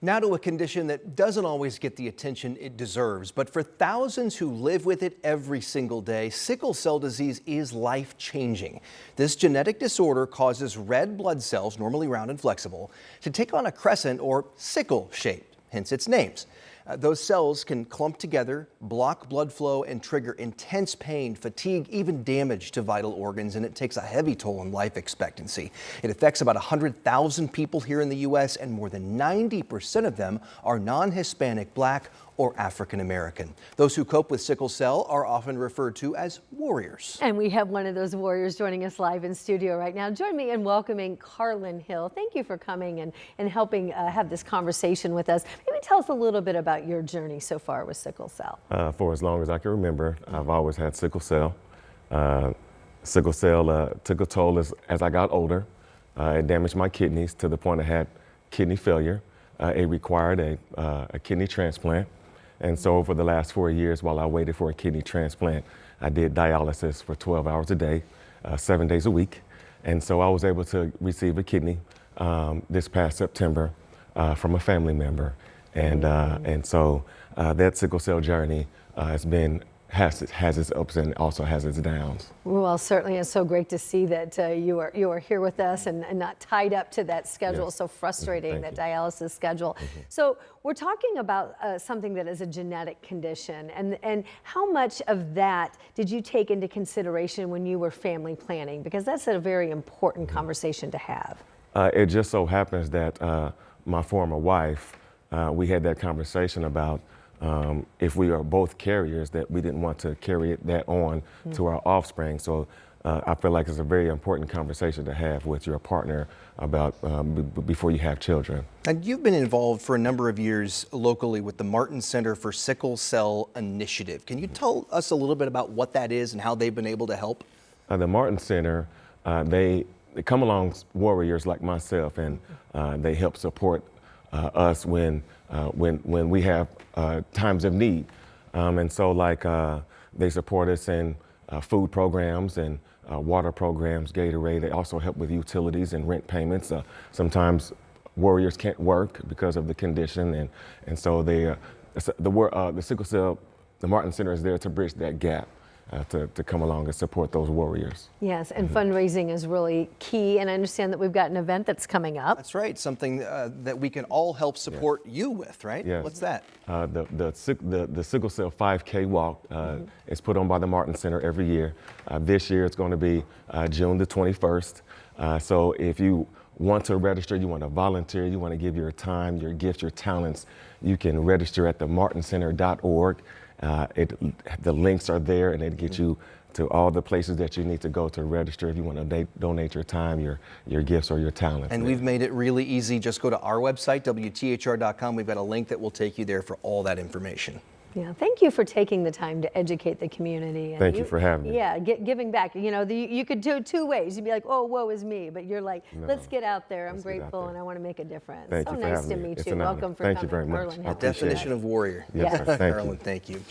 Now to a condition that doesn't always get the attention it deserves, but for thousands who live with it every single day, sickle cell disease is life-changing. This genetic disorder causes red blood cells, normally round and flexible, to take on a crescent or sickle shape, hence its names. Those cells can clump together, block blood flow, and trigger intense pain, fatigue, even damage to vital organs, and it takes a heavy toll on life expectancy. It affects about 100,000 people here in the U.S., and more than 90% of them are non-Hispanic, Black, or African American. Those who cope with sickle cell are often referred to as warriors. And we have one of those warriors joining us live in studio right now. Join me in welcoming Carlin Hill. Thank you for coming and helping have this conversation with us. Maybe tell us a little bit about your journey so far with sickle cell. For as long as I can remember, I've always had sickle cell. Sickle cell took a toll as I got older. It damaged my kidneys to the point I had kidney failure. It required a kidney transplant. And so for the last 4 years, while I waited for a kidney transplant, I did dialysis for 12 hours a day, 7 days a week. And so I was able to receive a kidney this past September from a family member. And so that sickle cell journey has its ups and also has its downs. Well, certainly it's so great to see that you are here with us and not tied up to that schedule. Yes. So frustrating, that dialysis schedule. So we're talking about something that is a genetic condition, and how much of that did you take into consideration when you were family planning? Because that's a very important conversation to have. It just so happens that my former wife, we had that conversation about if we are both carriers, that we didn't want to carry that on to our offspring. So I feel like it's a very important conversation to have with your partner about before you have children. And you've been involved for a number of years locally with the Martin Center for Sickle Cell Initiative. Can you tell us a little bit about what that is and how they've been able to help? The Martin Center, they come along warriors like myself, and they help support us when we have times of need. And so they support us in food programs and water programs, Gatorade. They also help with utilities and rent payments. Sometimes warriors can't work because of the condition, and so the sickle cell, the Martin Center is there to bridge that gap. To come along and support those warriors. Yes, and fundraising is really key, and I understand that we've got an event that's coming up. That's right, something that we can all help support you with, right? Yes. What's that? The Sickle Cell 5K Walk is put on by the Martin Center every year. This year it's going to be June the 21st. So if you want to register, you want to volunteer, you want to give your time, your gifts, your talents, you can register at themartincenter.org. The links are there, and it gets you to all the places that you need to go to register if you want to donate your time, your gifts, or your talents. And we've made it really easy. Just go to our website, WTHR.com. We've got a link that will take you there for all that information. Yeah, thank you for taking the time to educate the community. And thank you for having me. Yeah, giving back. You know, you could do two ways. You'd be like, oh, woe is me. But you're like, let's get out there. I'm grateful and I want to make a difference. Thank so you for nice having to me. meet It's you. an honor. Welcome for thank coming. you very much. The definition of warrior. Yes, sir. Thank Carolyn, you. thank you.